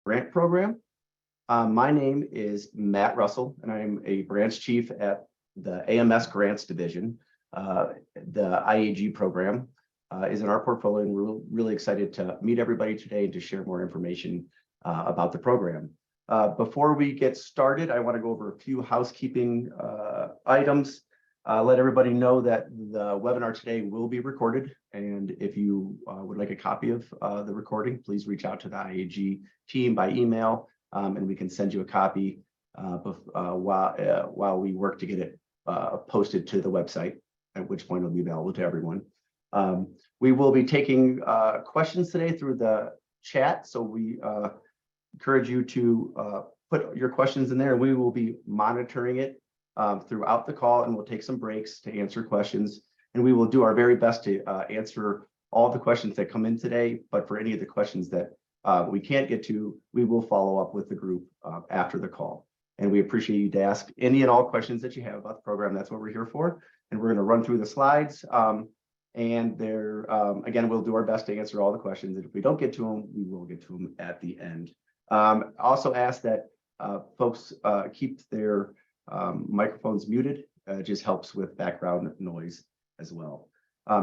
grant program. My name is Matt Russell, and I'm a branch chief at the AMS Grants Division. The IAG program is in our portfolio, and we're really excited to meet everybody today and to share more information about the program. Before we get started, I want to go over a few housekeeping items. Let everybody know that the webinar today will be recorded, and if you would like a copy of the recording, please reach out to the IAG team by email, and we can send you a copy while we work to get it posted to the website, at which point it'll be available to everyone. We will be taking questions today through the chat, so we encourage you to put your questions in there, and we will be monitoring it throughout the call, and we'll take some breaks to answer questions, and we will do our very best to answer all the questions that come in today. But for any of the questions that we can't get to, we will follow up with the group after the call. And we appreciate you to ask any and all questions that you have about the program. That's what we're here for. And we're going to run through the slides. And there, again, we'll do our best to answer all the questions. And if we don't get to them, we will get to them at the end. Also ask that folks keep their microphones muted. It just helps with background noise as well.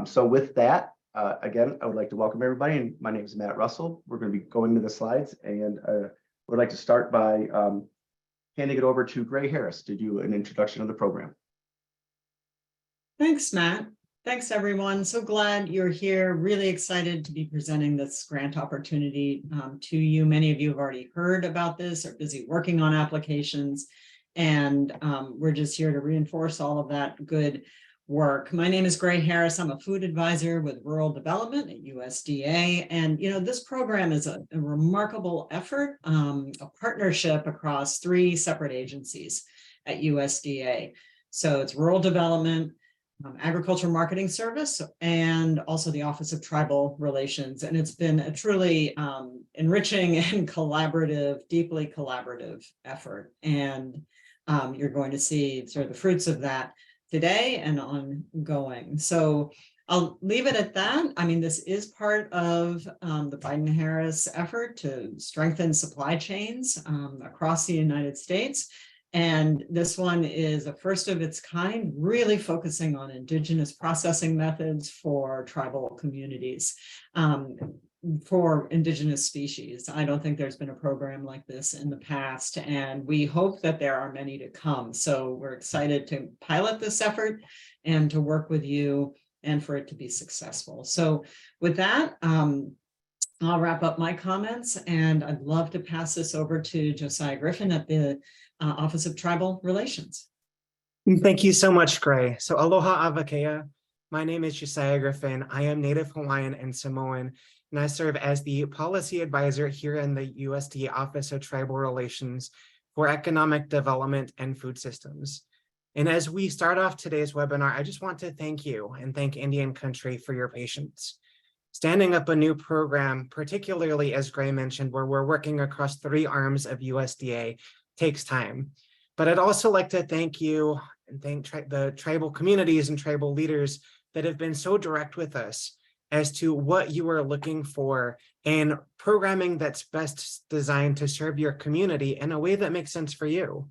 So with that, again, I would like to welcome everybody. And my name is Matt Russell. We're going to be going to the slides, and would like to start by handing it over to Gray Harris to do an introduction of the program. Thanks, Matt. Thanks, everyone. So glad you're here. Really excited to be presenting this grant opportunity to you. Many of you have already heard about this, are busy working on applications, and we're just here to reinforce all of that good work. My name is Gray Harris. I'm a food advisor with Rural Development at USDA. And, you know, this program is a remarkable effort, a partnership across 3 separate agencies at USDA. So it's Rural Development, Agriculture Marketing Service, and also the Office of Tribal Relations. And it's been a truly enriching and collaborative, deeply collaborative effort. And you're going to see sort of the fruits of that today and ongoing. So I'll leave it at that. I mean, this is part of the Biden-Harris effort to strengthen supply chains across the United States. And this one is a first of its kind, really focusing on Indigenous processing methods for tribal communities, for Indigenous species. I don't think there's been a program like this in the past, and we hope that there are many to come. So we're excited to pilot this effort and to work with you and for it to be successful. So with that, I'll wrap up my comments, and I'd love to pass this over to Josiah Griffin at the Office of Tribal Relations. Thank you so much, Gray. So aloha avakea. My name is Josiah Griffin. I am Native Hawaiian and Samoan, and I serve as the policy advisor here in the USDA Office of Tribal Relations for Economic Development and Food Systems. And as we start off today's webinar, I just want to thank you and thank Indian Country for your patience. Standing up a new program, particularly as Gray mentioned, where we're working across 3 arms of USDA, takes time. But I'd also like to thank you and thank the tribal communities and tribal leaders that have been so direct with us as to what you are looking for in programming that's best designed to serve your community in a way that makes sense for you.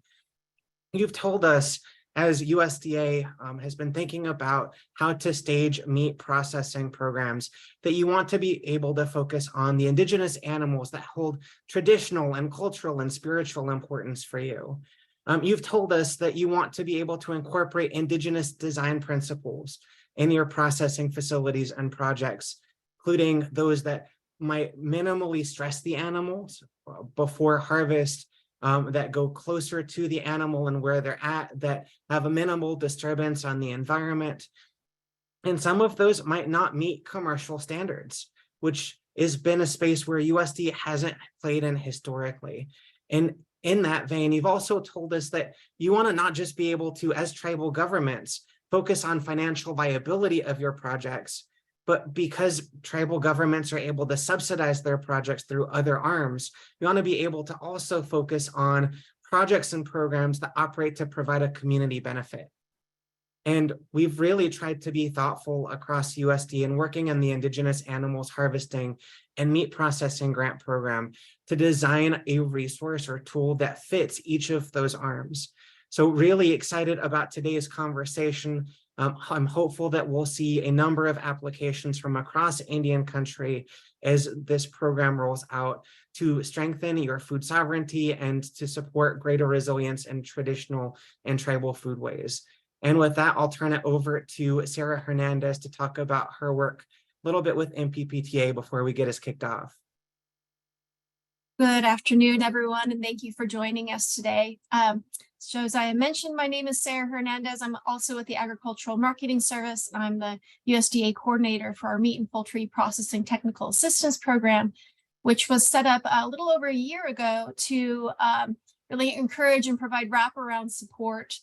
You've told us, as USDA has been thinking about how to stage meat processing programs, that you want to be able to focus on the indigenous animals that hold traditional and cultural and spiritual importance for you. You've told us that you want to be able to incorporate indigenous design principles in your processing facilities and projects, including those that might minimally stress the animals before harvest, that go closer to the animal and where they're at, that have a minimal disturbance on the environment. And some of those might not meet commercial standards, which has been a space where USDA hasn't played in historically. And in that vein, you've also told us that you want to not just be able to, as tribal governments, focus on financial viability of your projects, but because tribal governments are able to subsidize their projects through other arms, you want to be able to also focus on projects and programs that operate to provide a community benefit. And we've really tried to be thoughtful across USD and working in the Indigenous Animals Harvesting and Meat Processing Grant Program to design a resource or tool that fits each of those arms. So really excited about today's conversation. I'm hopeful that we'll see a number of applications from across Indian country as this program rolls out to strengthen your food sovereignty and to support greater resilience in traditional and tribal foodways. And with that, I'll turn it over to Sarah Hernandez to talk about her work a little bit with MPPTA before we get us kicked off. Good afternoon, everyone, and thank you for joining us today. So as I mentioned, my name is Sarah Hernandez. I'm also with the Agricultural Marketing Service. I'm the USDA coordinator for our Meat and Poultry Processing Technical Assistance Program, which was set up a little over a year ago to really encourage and provide wraparound support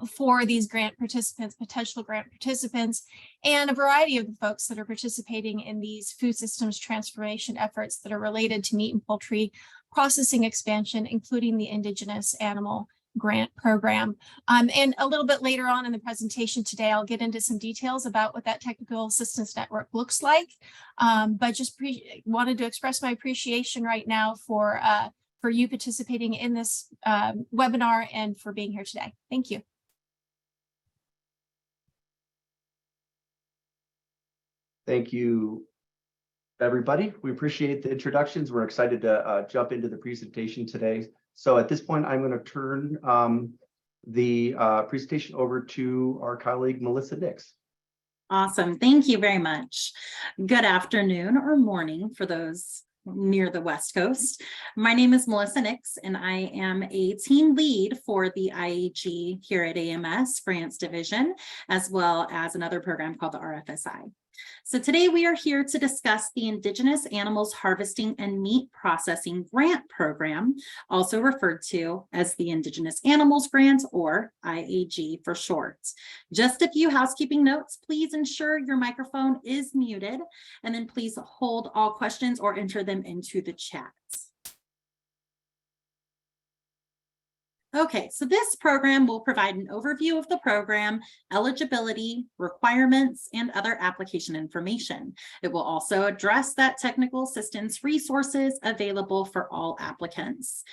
for these grant participants, potential grant participants, and a variety of the folks that are participating in these food systems transformation efforts that are related to meat and poultry processing expansion, including the Indigenous Animal Grant Program. And a little bit later on in the presentation today, I'll get into some details about what that technical assistance network looks like. But just wanted to express my appreciation right now for you participating in this webinar and for being here today. Thank you. Thank you, everybody. We appreciate the introductions. We're excited to jump into the presentation today. So at this point, I'm going to turn the presentation over to our colleague, Melissa Nix. Awesome. Thank you very much. Good afternoon or morning for those near the West Coast. My name is Melissa Nix, and I am a team lead for the IAG here at AMS Grants Division, as well as another program called the RFSI. So today we are here to discuss the Indigenous Animals Harvesting and Meat Processing Grant Program, also referred to as the Indigenous Animals Grant, or IAG for short. Just a few housekeeping notes. Please ensure your microphone is muted, and then please hold all questions or enter them into the chat. Okay, so this program will provide an overview of the program, eligibility, requirements, and other application information. It will also address that technical assistance resources available for all applicants.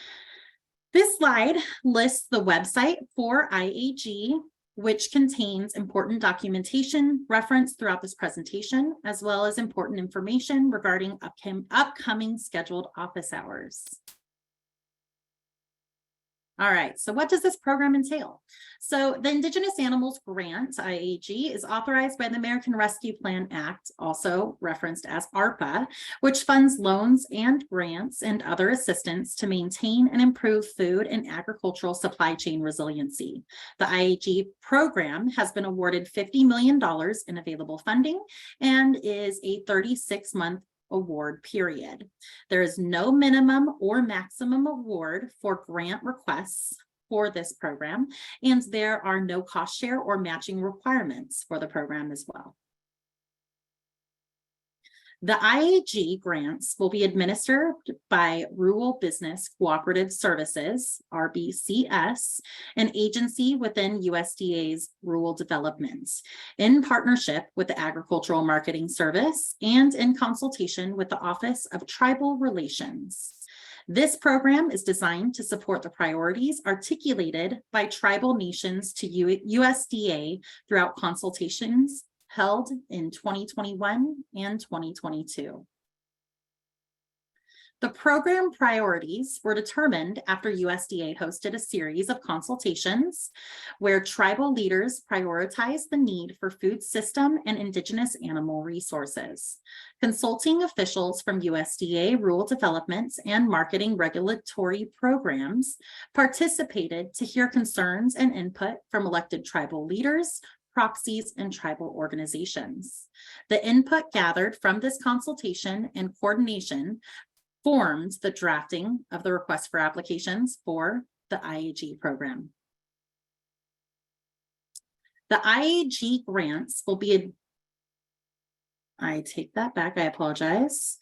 This slide lists the website for IAG, which contains important documentation referenced throughout this presentation, as well as important information regarding upcoming scheduled office hours. All right, so what does this program entail? So the Indigenous Animals Grant, IAG, is authorized by the American Rescue Plan Act, also referenced as ARPA, which funds loans and grants and other assistance to maintain and improve food and agricultural supply chain resiliency. The IAG program has been awarded $50 million in available funding and is a 36-month award period. There is no minimum or maximum award for grant requests for this program, and there are no cost share or matching requirements for the program as well. The IAG grants will be administered by Rural Business Cooperative Services, RBCS, an agency within USDA's Rural Development, in partnership with the Agricultural Marketing Service and in consultation with the Office of Tribal Relations. This program is designed to support the priorities articulated by tribal nations to USDA throughout consultations held in 2021 and 2022. The program priorities were determined after USDA hosted a series of consultations where tribal leaders prioritized the need for food system and Indigenous animal resources. Consulting officials from USDA Rural Development and Marketing Regulatory Programs participated to hear concerns and input from elected tribal leaders, proxies, and tribal organizations. The input gathered from this consultation and coordination formed the drafting of the request for applications for the IAG program. The IAG grants will be, I take that back, I apologize.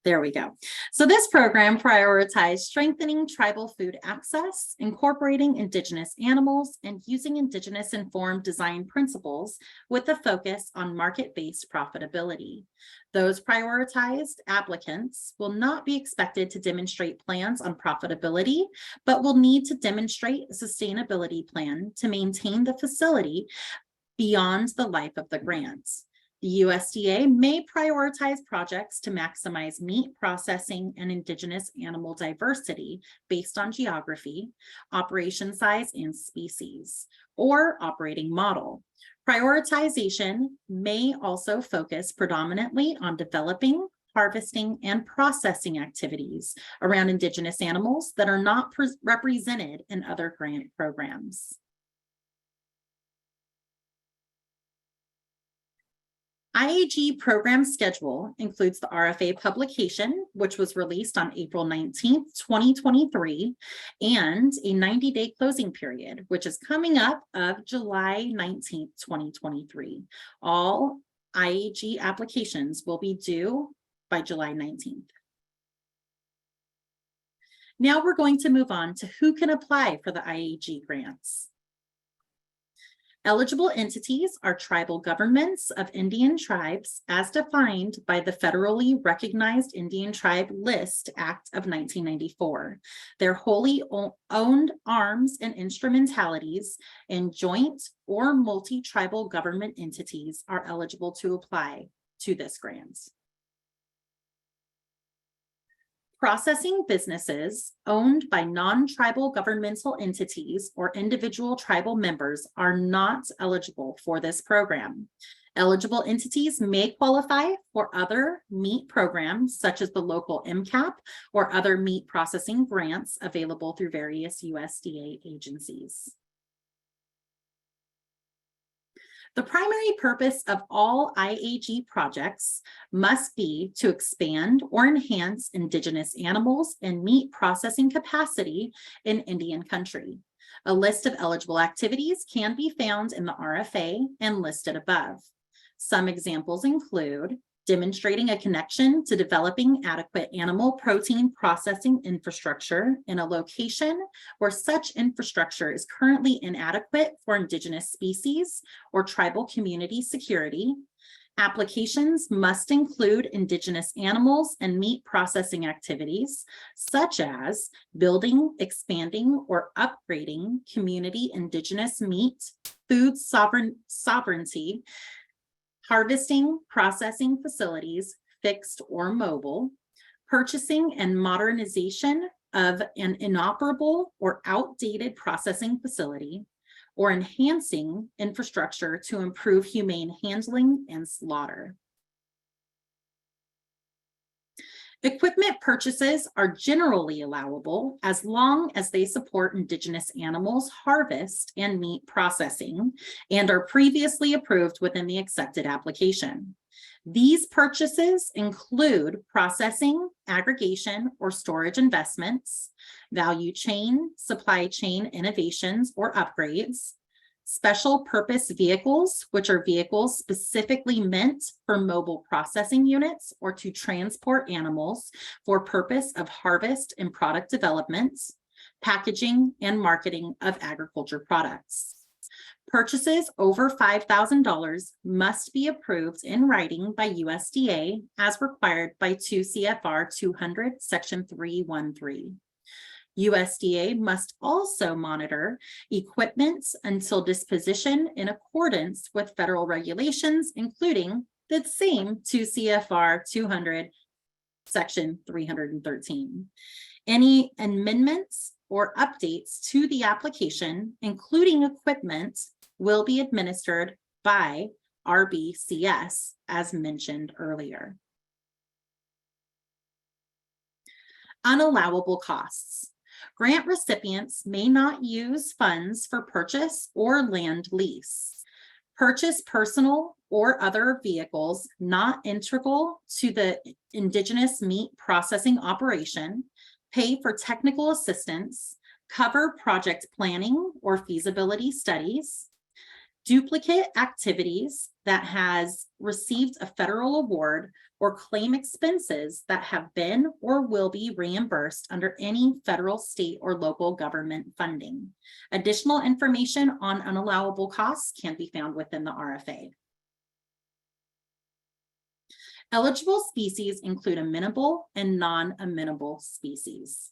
There we go. So this program prioritized strengthening tribal food access, incorporating Indigenous animals, and using Indigenous informed design principles with a focus on market-based profitability. Those prioritized applicants will not be expected to demonstrate plans on profitability, but will need to demonstrate a sustainability plan to maintain the facility beyond the life of the grants. The USDA may prioritize projects to maximize meat processing and Indigenous animal diversity based on geography, operation size, and species, or operating model. Prioritization may also focus predominantly on developing, harvesting, and processing activities around Indigenous animals that are not represented in other grant programs. IAG program schedule includes the RFA publication, which was released on April 19th, 2023, and a 90-day closing period, which is coming up of July 19th, 2023. All IAG applications will be due by July 19th. Now we're going to move on to who can apply for the IAG grants. Eligible entities are tribal governments of Indian tribes as defined by the federally recognized Indian Tribe List Act of 1994. Their wholly owned arms and instrumentalities and joint or multi-tribal government entities are eligible to apply to this grant. Processing businesses owned by non-tribal governmental entities or individual tribal members are not eligible for this program. Eligible entities may qualify for other meat programs, such as the local MCAP or other meat processing grants available through various USDA agencies. The primary purpose of all IAG projects must be to expand or enhance Indigenous animals and meat processing capacity in Indian country. A list of eligible activities can be found in the RFA and listed above. Some examples include demonstrating a connection to developing adequate animal protein processing infrastructure in a location where such infrastructure is currently inadequate for Indigenous species or tribal community security. Applications must include Indigenous animals and meat processing activities, such as building, expanding, or upgrading community Indigenous meat, food sovereignty, harvesting, processing facilities, fixed or mobile, purchasing and modernization of an inoperable or outdated processing facility, or enhancing infrastructure to improve humane handling and slaughter. Equipment purchases are generally allowable as long as they support Indigenous animals harvest and meat processing and are previously approved within the accepted application. These purchases include processing, aggregation, or storage investments, value chain, supply chain innovations or upgrades, special purpose vehicles, which are vehicles specifically meant for mobile processing units or to transport animals for purpose of harvest and product development, packaging, and marketing of agriculture products. Purchases over $5,000 must be approved in writing by USDA as required by 2 CFR 200, Section 313. USDA must also monitor equipment until disposition in accordance with federal regulations, including the same 2 CFR 200, Section 313. Any amendments or updates to the application, including equipment, will be administered by RBCS, as mentioned earlier. Unallowable costs. Grant recipients may not use funds for purchase or land lease. Purchase personal or other vehicles not integral to the Indigenous meat processing operation, pay for technical assistance, cover project planning or feasibility studies, Duplicate activities that has received a federal award or claim expenses that have been or will be reimbursed under any federal, state, or local government funding. Additional information on unallowable costs can be found within the RFA. Eligible species include amenable and non-amenable species.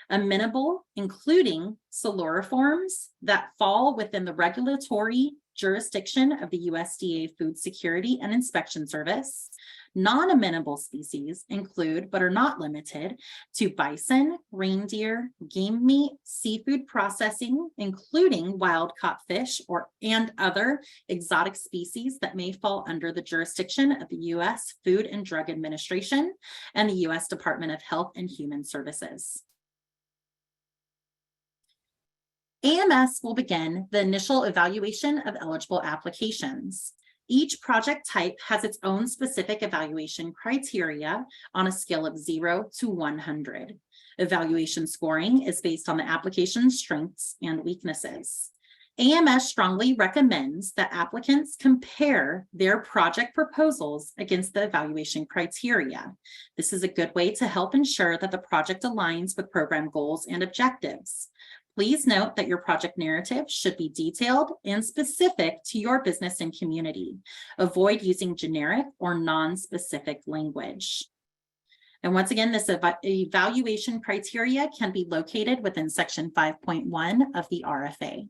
Amenable, including siluriforms that fall within the regulatory jurisdiction of the USDA Food Security and Inspection Service. Non-amenable species include, but are not limited to, bison, reindeer, game meat, seafood processing, including wild-caught fish and other exotic species that may fall under the jurisdiction of the U.S. Food and Drug Administration and the U.S. Department of Health and Human Services. AMS will begin the initial evaluation of eligible applications. Each project type has its own specific evaluation criteria on a scale of 0 to 100. Evaluation scoring is based on the application's strengths and weaknesses. AMS strongly recommends that applicants compare their project proposals against the evaluation criteria. This is a good way to help ensure that the project aligns with program goals and objectives. Please note that your project narrative should be detailed and specific to your business and community. Avoid using generic or non-specific language. And once again, this evaluation criteria can be located within section 5.1 of the RFA.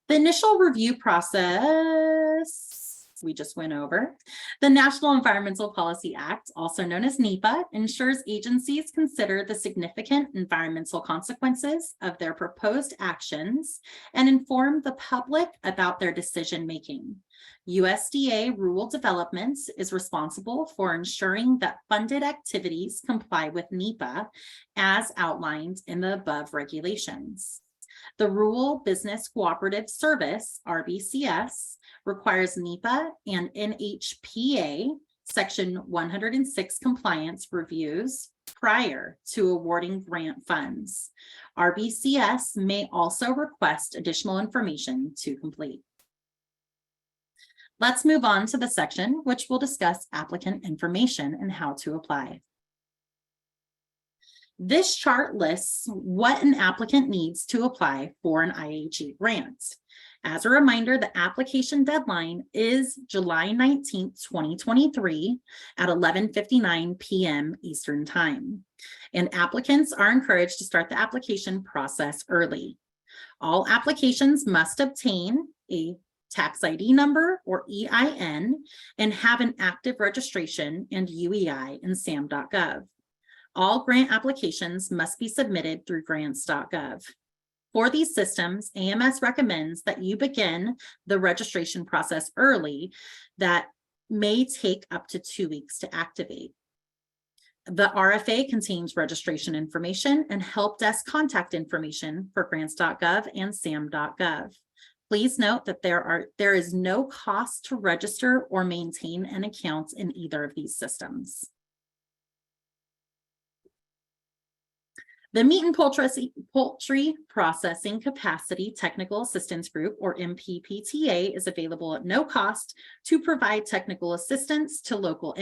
The initial review process we just went over. The National Environmental Policy Act, also known as NEPA, ensures agencies consider the significant environmental consequences of their proposed actions and inform the public about their decision-making. USDA Rural Development is responsible for ensuring that funded activities comply with NEPA as outlined in the above regulations. The Rural Business Cooperative Service, RBCS, requires NEPA and NHPA Section 106 compliance reviews prior to awarding grant funds. RBCS may also request additional information to complete. Let's move on to the section which will discuss applicant information and how to apply. This chart lists what an applicant needs to apply for an IAG grant. As a reminder, the application deadline is July 19th, 2023 at 11:59 p.m. Eastern Time. And applicants are encouraged to start the application process early. All applications must obtain a tax ID number or EIN and have an active registration and UEI in SAM.gov. All grant applications must be submitted through grants.gov. For these systems, AMS recommends that you begin the registration process early. That may take up to 2 weeks to activate. The RFA contains registration information and help desk contact information for grants.gov and SAM.gov. Please note that there is no cost to register or maintain an account in either of these systems. The Meat and Poultry Processing Capacity Technical Assistance Group, or MPPTA, is available at no cost to provide technical assistance to local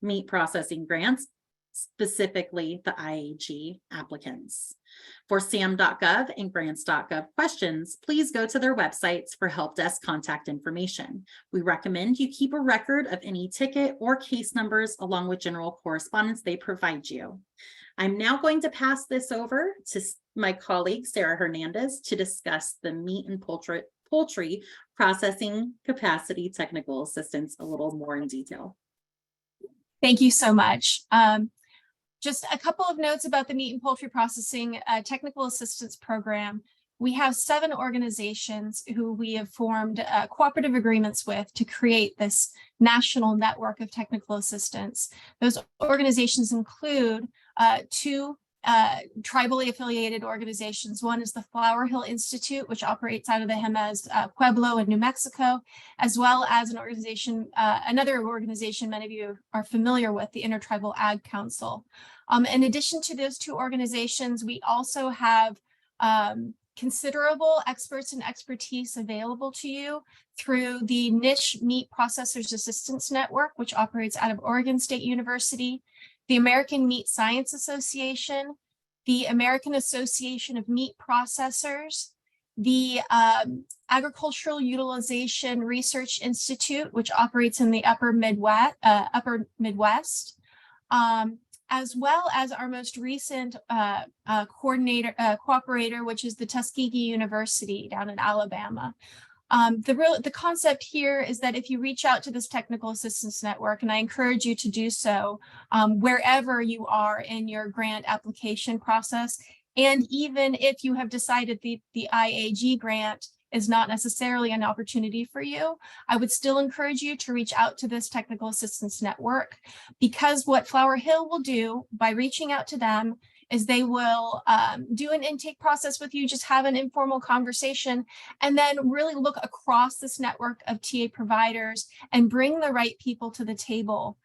meat processing grants, specifically the IAG applicants. For SAM.gov and grants.gov questions, please go to their websites for help desk contact information. We recommend you keep a record of any ticket or case numbers along with general correspondence they provide you. I'm now going to pass this over to my colleague, Sarah Hernandez, to discuss the Meat and Poultry Processing Capacity Technical Assistance a little more in detail. Thank you so much. Just a couple of notes about the Meat and Poultry Processing Technical Assistance Program. We have 7 organizations who we have formed cooperative agreements with to create this national network of technical assistance. Those organizations include 2 tribally affiliated organizations. One is the Flower Hill Institute, which operates out of the Jemez Pueblo in New Mexico, as well as an organization, another organization many of you are familiar with, the Intertribal Ag Council. In addition to those 2 organizations, we also have considerable experts and expertise available to you through the Niche Meat Processors Assistance Network, which operates out of Oregon State University, the American Meat Science Association, the American Association of Meat Processors, the Agricultural Utilization Research Institute, which operates in the Upper Midwest, as well as our most recent cooperator, which is the Tuskegee University down in Alabama. The concept here is that if you reach out to this technical assistance network, and I encourage you to do so wherever you are in your grant application process, and even if you have decided the IAG grant is not necessarily an opportunity for you, I would still encourage you to reach out to this technical assistance network, because what Flower Hill will do by reaching out to them is they will do an intake process with you, just have an informal conversation, and then really look across this network of TA providers and bring the right people to the table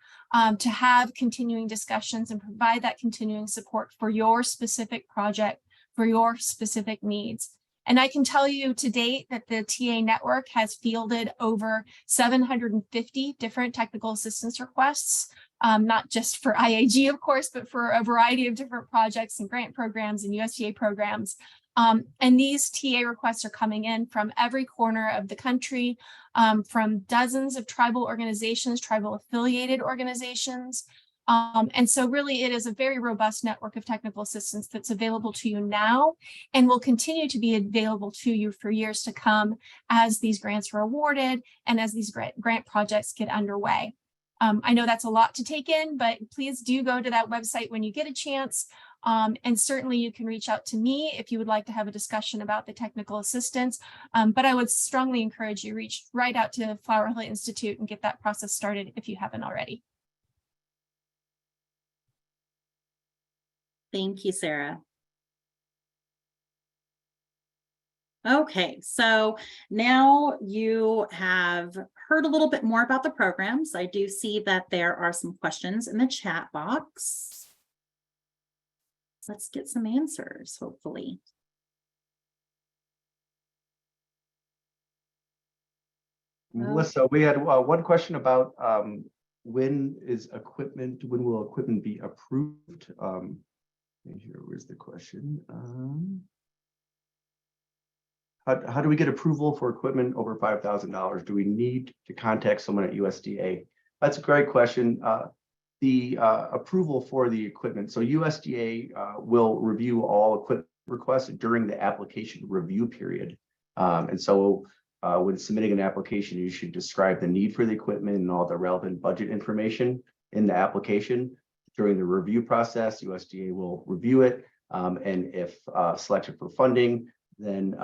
to have continuing discussions and provide that continuing support for your specific project, for your specific needs. And I can tell you to date that the TA network has fielded over 750 different technical assistance requests, not just for IAG, of course, but for a variety of different projects and grant programs and USDA programs. And these TA requests are coming in from every corner of the country, from dozens of tribal organizations, tribal affiliated organizations. And so really it is a very robust network of technical assistance that's available to you now and will continue to be available to you for years to come as these grants are awarded and as these grant projects get underway. I know that's a lot to take in, but please do go to that website when you get a chance. And certainly you can reach out to me if you would like to have a discussion about the technical assistance. But I would strongly encourage you reach right out to Flower Hill Institute and get that process started if you haven't already. Thank you, Sarah. Okay, so now you have heard a little bit more about the programs. I do see that there are some questions in the chat box. Let's get some answers, hopefully. Melissa, we had one question about when will equipment be approved? And here, where's the question? How do we get approval for equipment over $5,000? Do we need to contact someone at USDA? That's a great question. The approval for the equipment. So USDA will review all equipment requests during the application review period. And so when submitting an application, you should describe the need for the equipment and all the relevant budget information in the application. During the review process, USDA will review it. And if selected for funding, then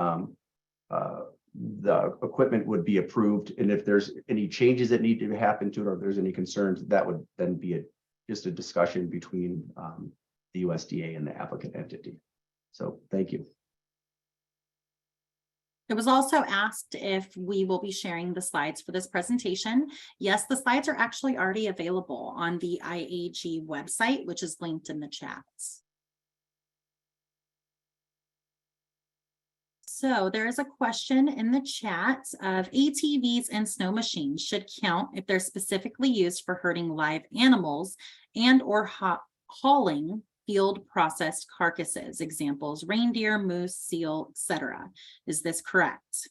the equipment would be approved. And if there's any changes that need to happen to it, or if there's any concerns, that would then be just a discussion between the USDA and the applicant entity. So thank you. It was also asked if we will be sharing the slides for this presentation. Yes, the slides are actually already available on the IAG website, which is linked in the chats. So there is a question in the chat of ATVs and snow machines should count if they're specifically used for herding live animals and or hauling field processed carcasses, examples, reindeer, moose, seal, etc. Is this correct?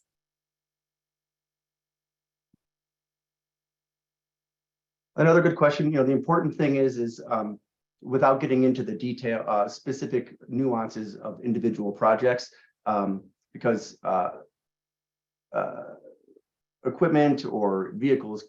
Another good question. The important thing is without getting into the detail, specific nuances of individual projects, because equipment or vehicles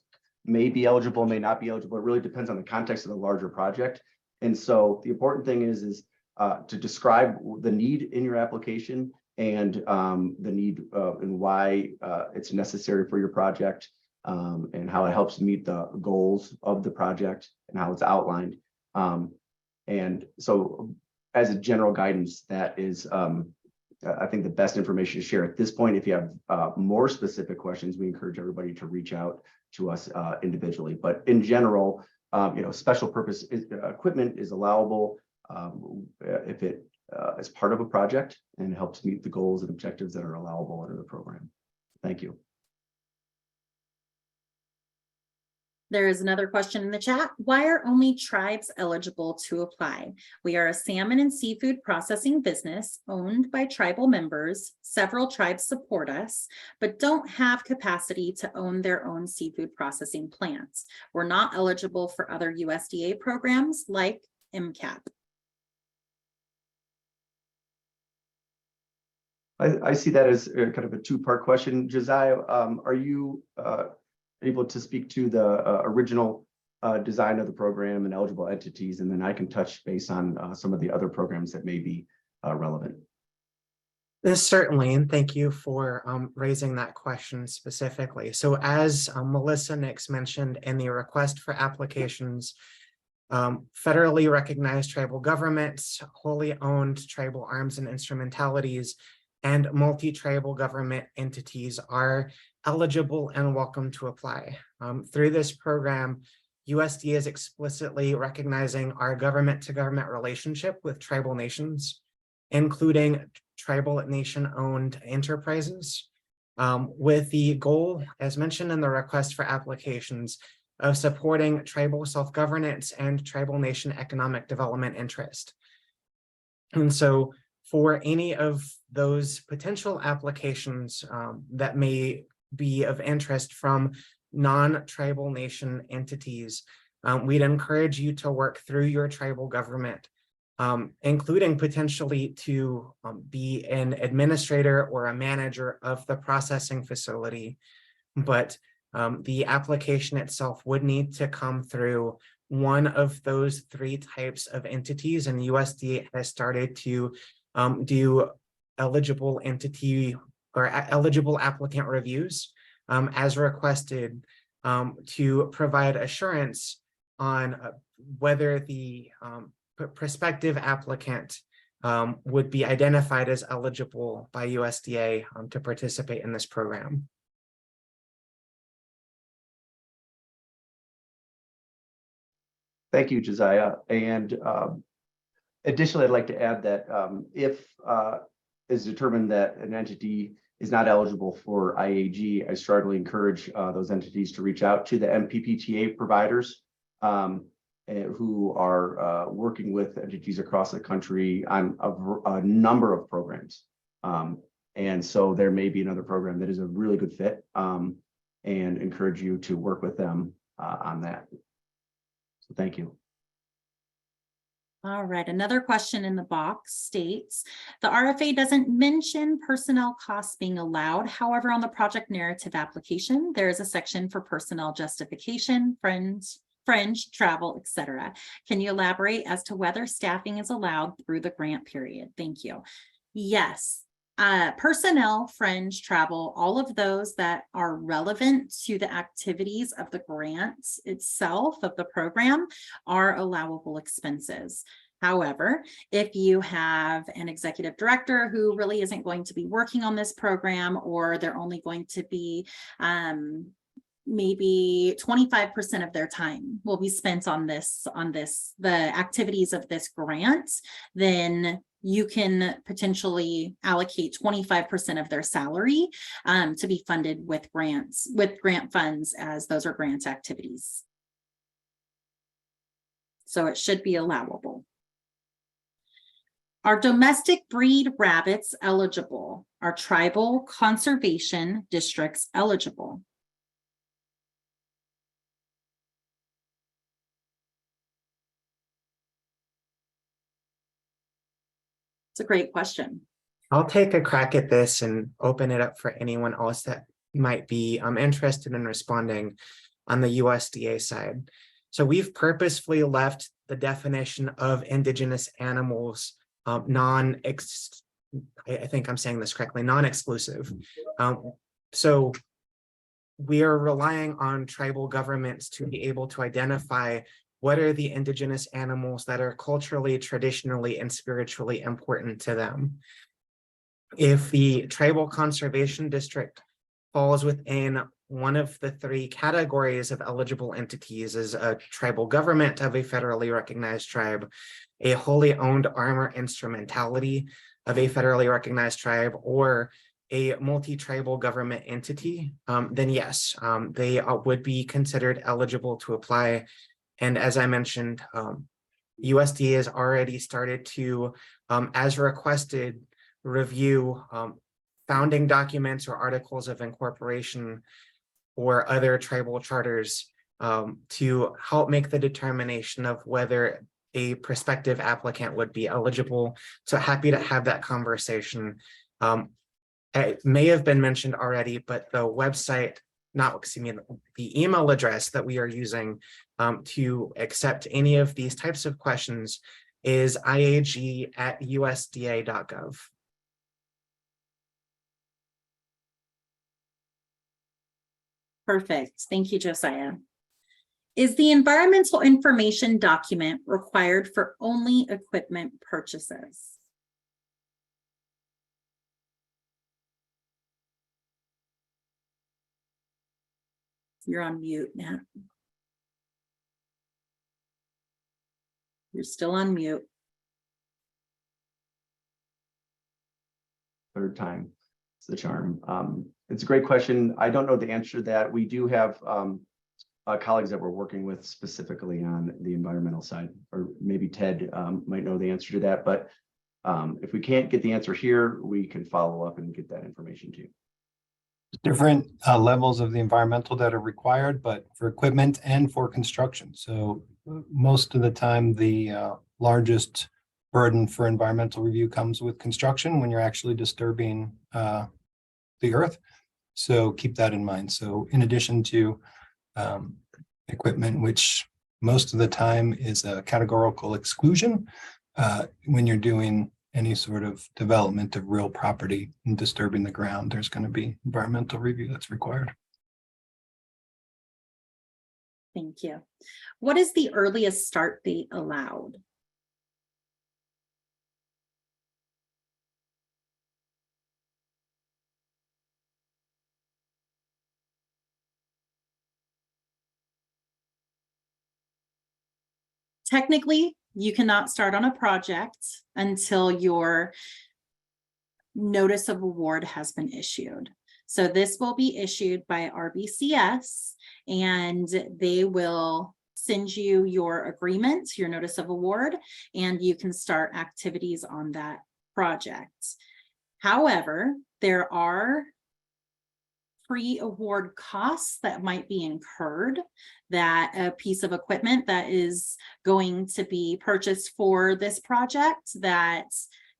may be eligible, may not be eligible. It really depends on the context of the larger project. And so the important thing is to describe the need in your application and the need and why it's necessary for your project and how it helps meet the goals of the project and how it's outlined. And so as a general guidance, that is, I think, the best information to share at this point. If you have more specific questions, we encourage everybody to reach out to us individually. But in general, special purpose equipment is allowable if it as part of a project and helps meet the goals and objectives that are allowable under the program. Thank you. There is another question in the chat. Why are only tribes eligible to apply? We are a salmon and seafood processing business owned by tribal members. Several tribes support us, but don't have capacity to own their own seafood processing plants. We're not eligible for other USDA programs like MCAP. I see that as kind of a two-part question. Josiah, are you able to speak to the original design of the program and eligible entities, and then I can touch base on some of the other programs that may be relevant. Certainly, and thank you for raising that question specifically. So as Melissa Nix mentioned in the request for applications, federally recognized tribal governments, wholly owned tribal arms and instrumentalities, and multi-tribal government entities are eligible and welcome to apply. Through this program, USDA is explicitly recognizing our government-to-government relationship with tribal nations, including tribal nation-owned enterprises, with the goal, as mentioned in the request for applications, of supporting tribal self-governance and tribal nation economic development interest. And so for any of those potential applications that may be of interest from non-tribal nation entities, we'd encourage you to work through your tribal government, including potentially to be an administrator or a manager of the processing facility. But the application itself would need to come through one of those three types of entities, and USDA has started to do eligible entity or eligible applicant reviews as requested to provide assurance on whether the prospective applicant would be identified as eligible by USDA to participate in this program. Thank you, Josiah. And additionally, I'd like to add that if it's determined that an entity is not eligible for IAG, I strongly encourage those entities to reach out to the MPPTA providers who are working with entities across the country on a number of programs. And so there may be another program that is a really good fit, and encourage you to work with them on that. So thank you. All right, another question in the box states, the RFA doesn't mention personnel costs being allowed. However, on the project narrative application, there is a section for personnel justification, fringe, travel, etc. Can you elaborate as to whether staffing is allowed through the grant period? Thank you. Yes. Personnel, fringe, travel, all of those that are relevant to the activities of the grant itself of the program are allowable expenses. However, if you have an executive director who really isn't going to be working on this program, or they're only going to be maybe 25% of their time will be spent on the activities of this grant, then you can potentially allocate 25% of their salary to be funded with grant funds, as those are grant activities. So it should be allowable. Are domestic breed rabbits eligible? Are tribal conservation districts eligible? It's a great question. I'll take a crack at this and open it up for anyone else that might be interested in responding on the USDA side. So we've purposefully left the definition of indigenous animals I think I'm saying this correctly, non-exclusive. So we are relying on tribal governments to be able to identify what are the indigenous animals that are culturally, traditionally, and spiritually important to them. If the tribal conservation district falls within one of the three categories of eligible entities is a tribal government of a federally recognized tribe, a wholly owned arm or instrumentality of a federally recognized tribe, or a multi-tribal government entity, then yes, they would be considered eligible to apply. And as I mentioned, USDA has already started to, as requested, review founding documents or articles of incorporation or other tribal charters to help make the determination of whether a prospective applicant would be eligible. So happy to have that conversation. It may have been mentioned already, but the website, the email address that we are using to accept any of these types of questions is iag@usda.gov. Perfect. Thank you, Josiah. Is the environmental information document required for only equipment purchases? You're on mute, Nat. You're still on mute. Third time, it's the charm. It's a great question. I don't know the answer to that. We do have colleagues that we're working with specifically on the environmental side, or maybe Ted might know the answer to that. But if we can't get the answer here, we can follow up and get that information to you. Different levels of the environmental that are required, but for equipment and for construction. So most of the time, the largest burden for environmental review comes with construction when you're actually disturbing the earth. So keep that in mind. So in addition to equipment, which most of the time is a categorical exclusion, when you're doing any sort of development of real property and disturbing the ground, there's going to be environmental review that's required. Thank you. What is the earliest start date allowed? Technically, you cannot start on a project until your notice of award has been issued. So this will be issued by RBCS, and they will send you your agreement, your notice of award, and you can start activities on that project. However, there are pre-award costs that might be incurred, that a piece of equipment that is going to be purchased for this project that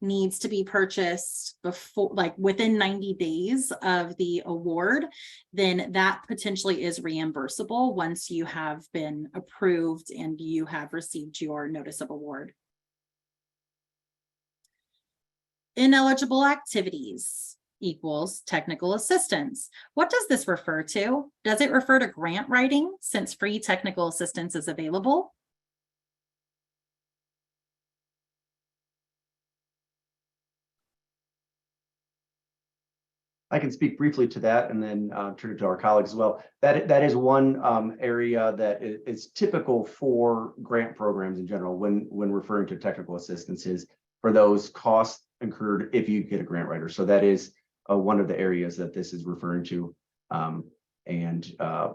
needs to be purchased before, like within 90 days of the award, then that potentially is reimbursable once you have been approved and you have received your notice of award. Ineligible activities equals technical assistance. What does this refer to? Does it refer to grant writing since free technical assistance is available? I can speak briefly to that and then turn it to our colleagues as well. That is one area that is typical for grant programs in general when referring to technical assistance is for those costs incurred if you get a grant writer. So that is one of the areas that this is referring to.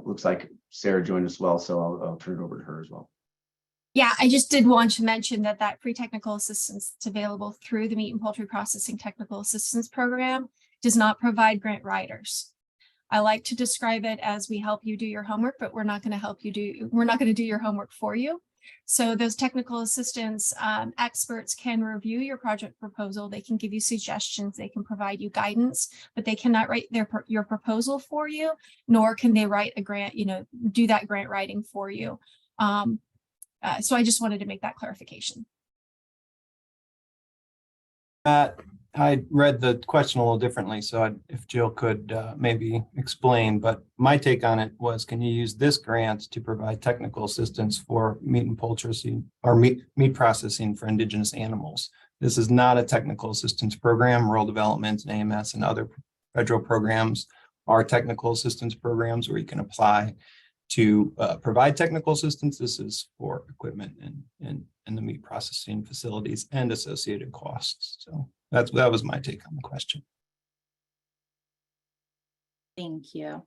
Looks like Sarah joined us well, so I'll turn it over to her as well. Yeah, I just did want to mention that free technical assistance that's available through the Meat and Poultry Processing Technical Assistance Program does not provide grant writers. I like to describe it as we help you do your homework, but we're not going to do your homework for you. So those technical assistance experts can review your project proposal. They can give you suggestions. They can provide you guidance, but they cannot write your proposal for you, nor can they write a grant, do that grant writing for you. So I just wanted to make that clarification. I read the question a little differently, so if Jill could maybe explain, but my take on it was, can you use this grant to provide technical assistance for meat and poultry or meat processing for indigenous animals? This is not a technical assistance program. Rural development and AMS and other federal programs are technical assistance programs where you can apply to provide technical assistance. This is for equipment and the meat processing facilities and associated costs. So that was my take on the question. Thank you.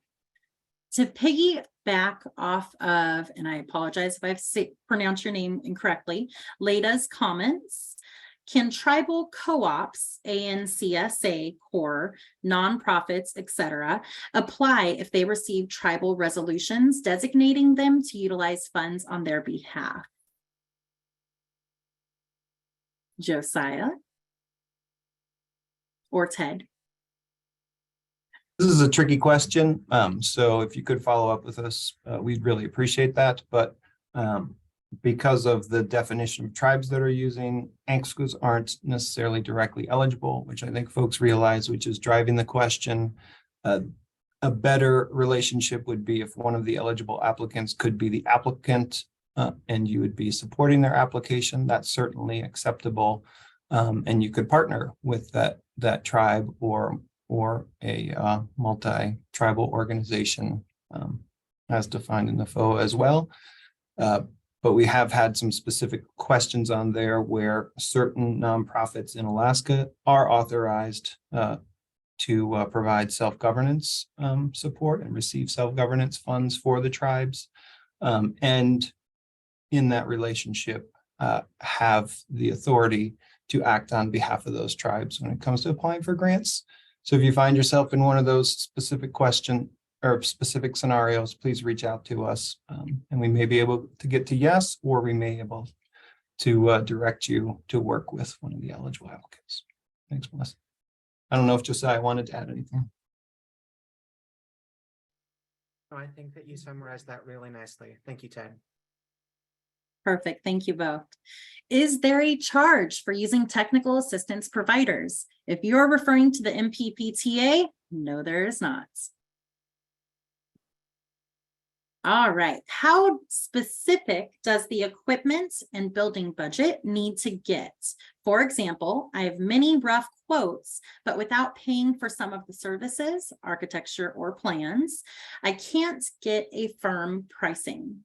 To piggyback off of, and I apologize if I've pronounced your name incorrectly, Leda's comments, can tribal co-ops, ANCSA, core, nonprofits, etc., apply if they receive tribal resolutions designating them to utilize funds on their behalf? Josiah or Ted? This is a tricky question. So if you could follow up with us, we'd really appreciate that. But because of the definition of tribes that are using, ANCSCOs aren't necessarily directly eligible, which I think folks realize, which is driving the question. A better relationship would be if one of the eligible applicants could be the applicant and you would be supporting their application. That's certainly acceptable. And you could partner with that tribe or a multi-tribal organization as defined in the FOA as well. But we have had some specific questions on there where certain nonprofits in Alaska are authorized to provide self-governance support and receive self-governance funds for the tribes. And in that relationship, have the authority to act on behalf of those tribes when it comes to applying for grants. So if you find yourself in one of those specific question or specific scenarios, please reach out to us and we may be able to get to yes, or we may be able to direct you to work with one of the eligible applicants. Thanks, Melissa. I don't know if Josiah wanted to add anything. No, I think that you summarized that really nicely. Thank you, Ted. Perfect. Thank you both. Is there a charge for using technical assistance providers? If you're referring to the MPPTA, no, there is not. All right. How specific does the equipment and building budget need to get? For example, I have many rough quotes, but without paying for some of the services, architecture, or plans, I can't get a firm pricing.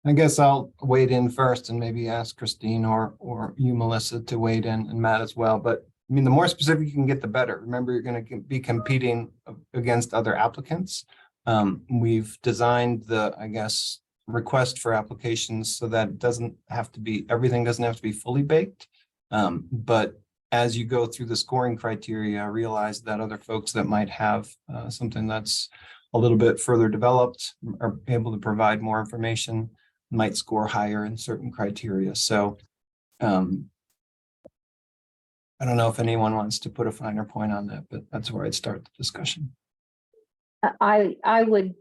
I guess I'll wade in first and maybe ask Christine or you, Melissa, to wade in, and Matt as well. But I mean, the more specific you can get, the better. Remember, you're going to be competing against other applicants. We've designed the, I guess, request for applications so that it doesn't have to be, everything doesn't have to be fully baked. But as you go through the scoring criteria, realize that other folks that might have something that's a little bit further developed are able to provide more information, might score higher in certain criteria. So I don't know if anyone wants to put a finer point on that, but that's where I'd start the discussion. I would